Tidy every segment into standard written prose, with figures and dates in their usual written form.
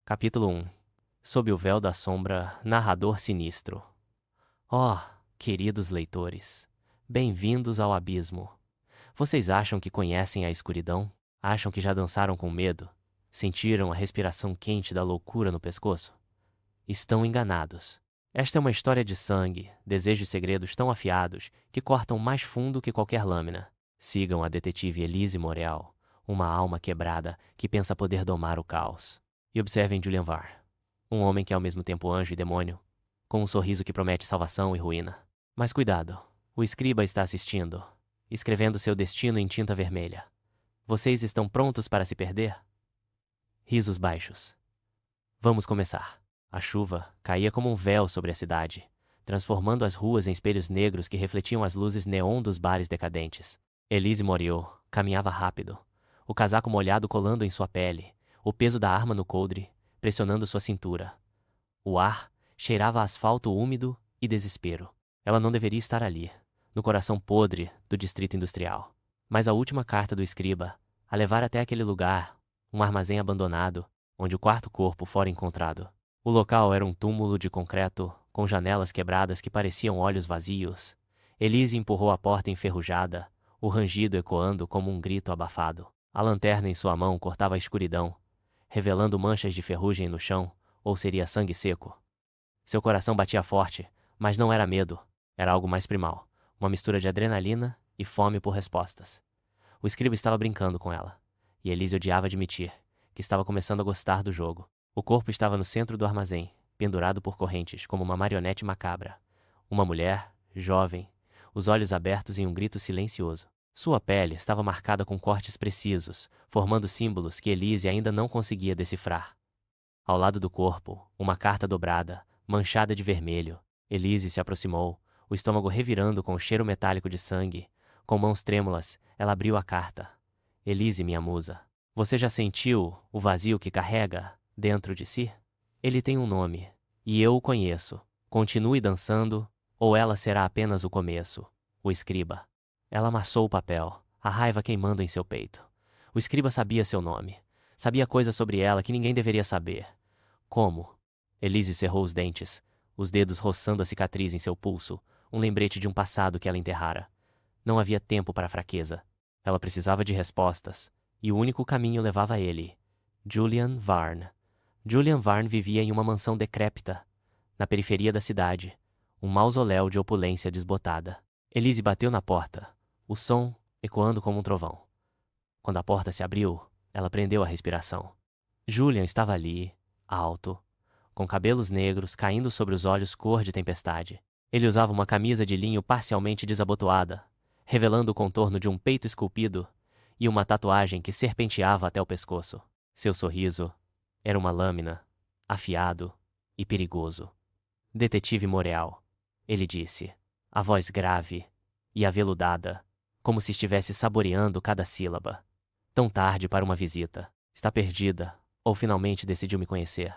Capítulo 1. Sob o véu da sombra, narrador sinistro. Oh, queridos leitores, bem-vindos ao abismo. Vocês acham que conhecem a escuridão? Acham que já dançaram com medo? Sentiram a respiração quente da loucura no pescoço? Estão enganados. Esta é uma história de sangue, desejos e segredos tão afiados que cortam mais fundo que qualquer lâmina. Sigam a detetive Elise Morel, uma alma quebrada que pensa poder domar o caos. E observem Julian Varn, um homem que é ao mesmo tempo anjo e demônio, com um sorriso que promete salvação e ruína. Mas cuidado, o escriba está assistindo, escrevendo seu destino em tinta vermelha. Vocês estão prontos para se perder? Risos baixos. Vamos começar. A chuva caía como um véu sobre a cidade, transformando as ruas em espelhos negros que refletiam as luzes neon dos bares decadentes. Elise Moriot caminhava rápido, o casaco molhado colando em sua pele, o peso da arma no coldre, pressionando sua cintura. O ar cheirava a asfalto úmido e desespero. Ela não deveria estar ali, no coração podre do distrito industrial. Mas a última carta do escriba a levar até aquele lugar, um armazém abandonado, onde o quarto corpo fora encontrado. O local era um túmulo de concreto, com janelas quebradas que pareciam olhos vazios. Elise empurrou a porta enferrujada, o rangido ecoando como um grito abafado. A lanterna em sua mão cortava a escuridão, revelando manchas de ferrugem no chão, ou seria sangue seco. Seu coração batia forte, mas não era medo, era algo mais primal, uma mistura de adrenalina e fome por respostas. O escriba estava brincando com ela, e Elise odiava admitir que estava começando a gostar do jogo. O corpo estava no centro do armazém, pendurado por correntes, como uma marionete macabra. Uma mulher, jovem, os olhos abertos em um grito silencioso. Sua pele estava marcada com cortes precisos, formando símbolos que Elise ainda não conseguia decifrar. Ao lado do corpo, uma carta dobrada, manchada de vermelho. Elise se aproximou, o estômago revirando com o cheiro metálico de sangue. Com mãos trêmulas, ela abriu a carta. Elise, minha musa, você já sentiu o vazio que carrega dentro de si? Ele tem um nome, e eu o conheço. Continue dançando, ou ela será apenas o começo. O escriba. Ela amassou o papel, a raiva queimando em seu peito. O escriba sabia seu nome. Sabia coisas sobre ela que ninguém deveria saber. Como? Elise cerrou os dentes, os dedos roçando a cicatriz em seu pulso, um lembrete de um passado que ela enterrara. Não havia tempo para fraqueza. Ela precisava de respostas, e o único caminho levava a ele. Julian Varn. Julian Varn vivia em uma mansão decrépita, na periferia da cidade, um mausoléu de opulência desbotada. Elise bateu na porta, o som ecoando como um trovão. Quando a porta se abriu, ela prendeu a respiração. Julian estava ali, alto, com cabelos negros caindo sobre os olhos cor de tempestade. Ele usava uma camisa de linho parcialmente desabotoada, revelando o contorno de um peito esculpido e uma tatuagem que serpenteava até o pescoço. Seu sorriso era uma lâmina, afiado e perigoso. Detetive Morel, ele disse, a voz grave e aveludada, como se estivesse saboreando cada sílaba. Tão tarde para uma visita. Está perdida, ou finalmente decidiu me conhecer.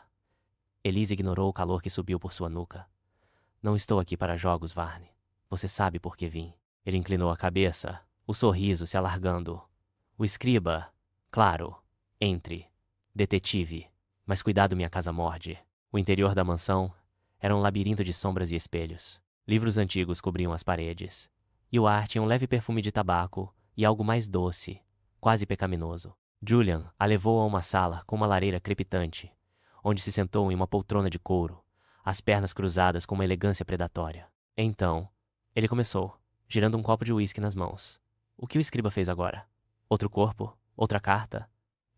Elise ignorou o calor que subiu por sua nuca. Não estou aqui para jogos, Varne. Você sabe por que vim. Ele inclinou a cabeça, o sorriso se alargando. O escriba, claro, entre. Detetive. Mas cuidado, minha casa morde. O interior da mansão era um labirinto de sombras e espelhos. Livros antigos cobriam as paredes. E o ar tinha um leve perfume de tabaco e algo mais doce, quase pecaminoso. Julian a levou a uma sala com uma lareira crepitante, onde se sentou em uma poltrona de couro, as pernas cruzadas com uma elegância predatória. Então, ele começou, girando um copo de uísque nas mãos. O que o escriba fez agora? Outro corpo? Outra carta?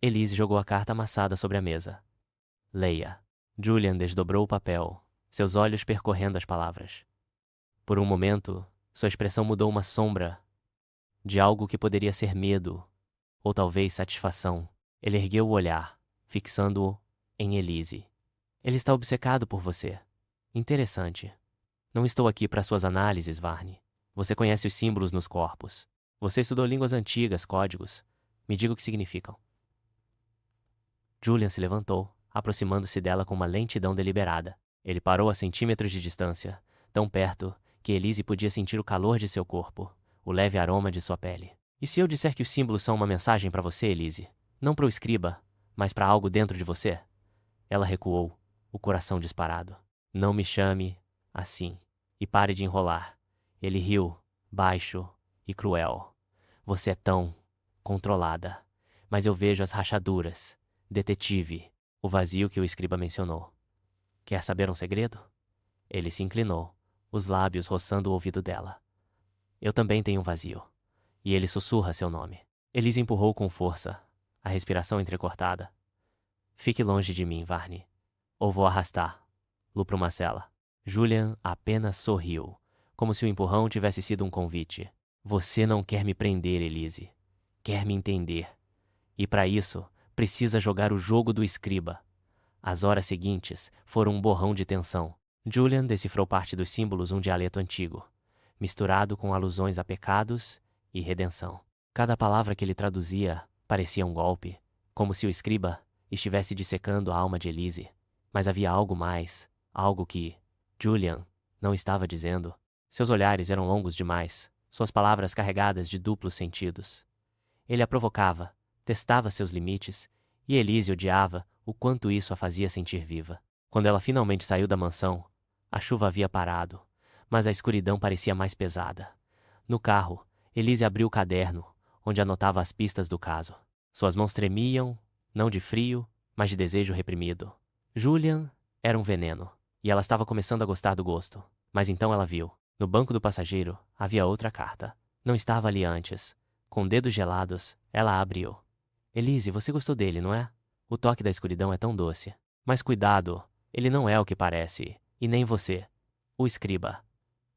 Elise jogou a carta amassada sobre a mesa. Leia. Julian desdobrou o papel, seus olhos percorrendo as palavras. Por um momento, sua expressão mudou uma sombra de algo que poderia ser medo, ou talvez satisfação. Ele ergueu o olhar, fixando-o em Elise. Ele está obcecado por você. Interessante. Não estou aqui para suas análises, Varne. Você conhece os símbolos nos corpos. Você estudou línguas antigas, códigos. Me diga o que significam. Julian se levantou, aproximando-se dela com uma lentidão deliberada. Ele parou a centímetros de distância, tão perto que Elise podia sentir o calor de seu corpo, o leve aroma de sua pele. E se eu disser que os símbolos são uma mensagem para você, Elise? Não para o escriba, mas para algo dentro de você? Ela recuou, o coração disparado. Não me chame assim. E pare de enrolar. Ele riu, baixo e cruel. Você é tão controlada. Mas eu vejo as rachaduras. Detetive, o vazio que o escriba mencionou. Quer saber um segredo? Ele se inclinou, os lábios roçando o ouvido dela. Eu também tenho um vazio. E ele sussurra seu nome. Elise empurrou com força, a respiração entrecortada. Fique longe de mim, Varney. Ou vou arrastar-lo para uma cela. Julian apenas sorriu, como se o empurrão tivesse sido um convite. Você não quer me prender, Elise. Quer me entender. E para isso, precisa jogar o jogo do escriba. As horas seguintes foram um borrão de tensão. Julian decifrou parte dos símbolos um dialeto antigo, misturado com alusões a pecados e redenção. Cada palavra que ele traduzia parecia um golpe, como se o escriba estivesse dissecando a alma de Elise. Mas havia algo mais, algo que Julian não estava dizendo. Seus olhares eram longos demais, suas palavras carregadas de duplos sentidos. Ele a provocava, testava seus limites, e Elise odiava o quanto isso a fazia sentir viva. Quando ela finalmente saiu da mansão, a chuva havia parado, mas a escuridão parecia mais pesada. No carro, Elise abriu o caderno, onde anotava as pistas do caso. Suas mãos tremiam, não de frio, mas de desejo reprimido. Julian era um veneno, e ela estava começando a gostar do gosto. Mas então ela viu. No banco do passageiro havia outra carta. Não estava ali antes. Com dedos gelados, ela a abriu. Elise, você gostou dele, não é? O toque da escuridão é tão doce. Mas cuidado, ele não é o que parece, e nem você. O escriba.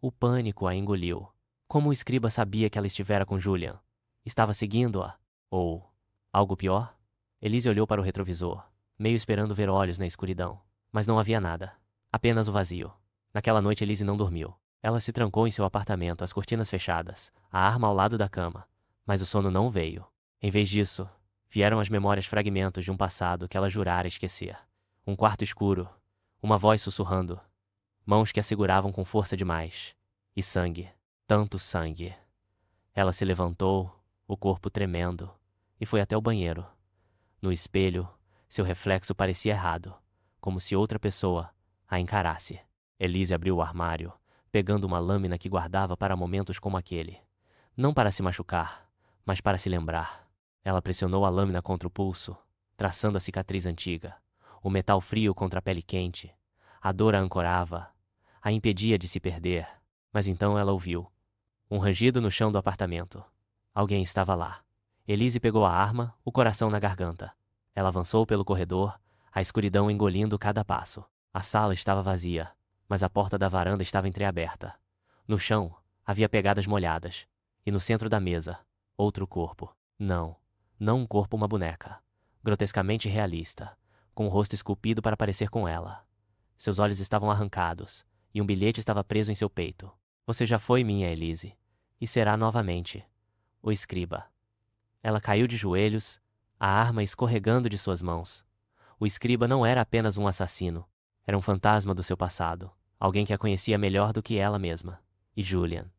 O pânico a engoliu. Como o escriba sabia que ela estivera com Julian? Estava seguindo-a? Ou algo pior? Elise olhou para o retrovisor, meio esperando ver olhos na escuridão. Mas não havia nada. Apenas o vazio. Naquela noite Elise não dormiu. Ela se trancou em seu apartamento, as cortinas fechadas, a arma ao lado da cama. Mas o sono não veio. Em vez disso, vieram as memórias fragmentos de um passado que ela jurara esquecer. Um quarto escuro, uma voz sussurrando, mãos que a seguravam com força demais. E sangue. Tanto sangue. Ela se levantou, o corpo tremendo, e foi até o banheiro. No espelho, seu reflexo parecia errado, como se outra pessoa a encarasse. Elise abriu o armário, pegando uma lâmina que guardava para momentos como aquele. Não para se machucar, mas para se lembrar. Ela pressionou a lâmina contra o pulso, traçando a cicatriz antiga. O metal frio contra a pele quente. A dor a ancorava, a impedia de se perder. Mas então ela ouviu. Um rangido no chão do apartamento. Alguém estava lá. Elise pegou a arma, o coração na garganta. Ela avançou pelo corredor, a escuridão engolindo cada passo. A sala estava vazia, mas a porta da varanda estava entreaberta. No chão, havia pegadas molhadas. E no centro da mesa, outro corpo. Não um corpo, uma boneca. Grotescamente realista, com o rosto esculpido para parecer com ela. Seus olhos estavam arrancados, e um bilhete estava preso em seu peito. Você já foi minha, Elise, e será novamente. O escriba. Ela caiu de joelhos, a arma escorregando de suas mãos. O escriba não era apenas um assassino. Era um fantasma do seu passado. Alguém que a conhecia melhor do que ela mesma. E Julian.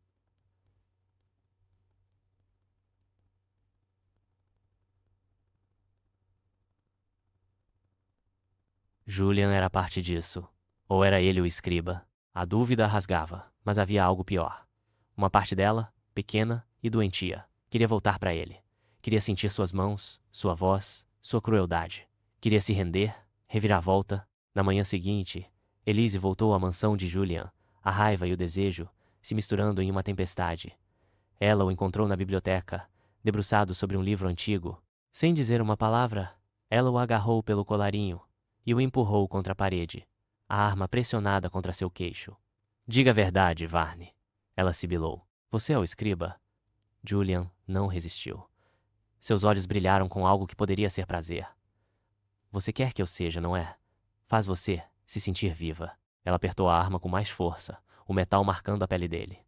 Julian era parte disso. Ou era ele o escriba? A dúvida a rasgava, mas havia algo pior. Uma parte dela, pequena e doentia, queria voltar para ele. Queria sentir suas mãos, sua voz, sua crueldade. Queria se render, reviravolta. Na manhã seguinte, Elise voltou à mansão de Julian, a raiva e o desejo se misturando em uma tempestade. Ela o encontrou na biblioteca, debruçado sobre um livro antigo. Sem dizer uma palavra, ela o agarrou pelo colarinho e o empurrou contra a parede, a arma pressionada contra seu queixo. Diga a verdade, Varney. Ela sibilou. Você é o escriba? Julian não resistiu. Seus olhos brilharam com algo que poderia ser prazer. Você quer que eu seja, não é? Faz você se sentir viva. Ela apertou a arma com mais força, o metal marcando a pele dele.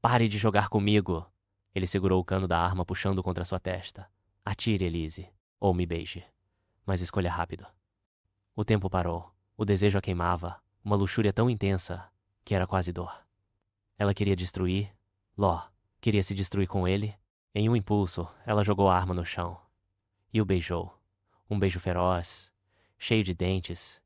Pare de jogar comigo! Ele segurou o cano da arma puxando contra sua testa. Atire, Elise, ou me beije. Mas escolha rápido. O tempo parou. O desejo a queimava, uma luxúria tão intensa que era quase dor. Ela queria destruir. Ló queria se destruir com ele. Em um impulso, ela jogou a arma no chão. E o beijou. Um beijo feroz, cheio de dentes,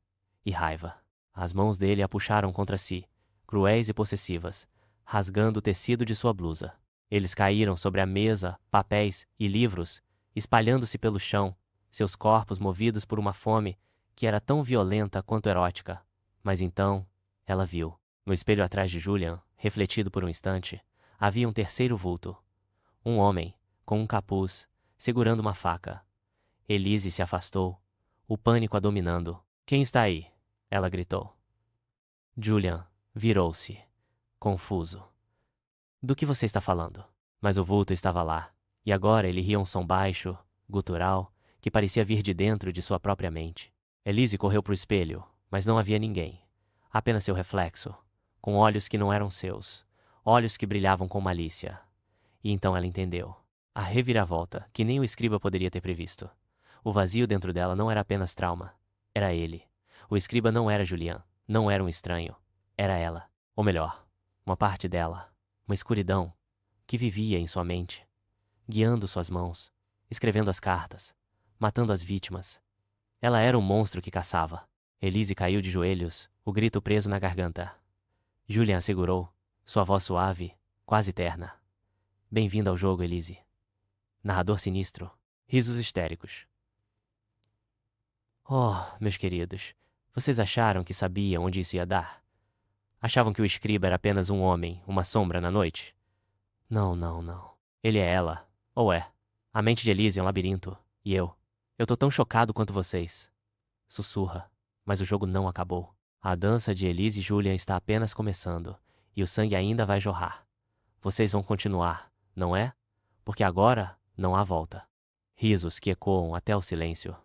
e raiva. As mãos dele a puxaram contra si, cruéis e possessivas, rasgando o tecido de sua blusa. Eles caíram sobre a mesa, papéis e livros, espalhando-se pelo chão, seus corpos movidos por uma fome que era tão violenta quanto erótica. Mas então, ela viu. No espelho atrás de Julian, refletido por um instante, havia um terceiro vulto. Um homem, com um capuz, segurando uma faca. Elise se afastou, o pânico a dominando. Quem está aí? Ela gritou. Julian virou-se, confuso. Do que você está falando? Mas o vulto estava lá, e agora ele ria um som baixo, gutural, que parecia vir de dentro de sua própria mente. Elise correu para o espelho, mas não havia ninguém. Apenas seu reflexo, com olhos que não eram seus, olhos que brilhavam com malícia. E então ela entendeu. A reviravolta que nem o escriba poderia ter previsto. O vazio dentro dela não era apenas trauma. Era ele. O escriba não era Julian. Não era um estranho. Era ela. Ou melhor, uma parte dela. Uma escuridão que vivia em sua mente, guiando suas mãos, escrevendo as cartas, matando as vítimas. Ela era o monstro que caçava. Elise caiu de joelhos, o grito preso na garganta. Julian a segurou, sua voz suave, quase terna. Bem-vinda ao jogo, Elise. Narrador sinistro. Risos histéricos. Oh, meus queridos, vocês acharam que sabiam onde isso ia dar? Achavam que o escriba era apenas um homem, uma sombra na noite? Não, não, não. Ele é ela. Ou é. A mente de Elise é um labirinto. E eu tô tão chocado quanto vocês. Sussurra. Mas o jogo não acabou. A dança de Elise e Julian está apenas começando. E o sangue ainda vai jorrar. Vocês vão continuar, não é? Porque agora não há volta. Risos que ecoam até o silêncio.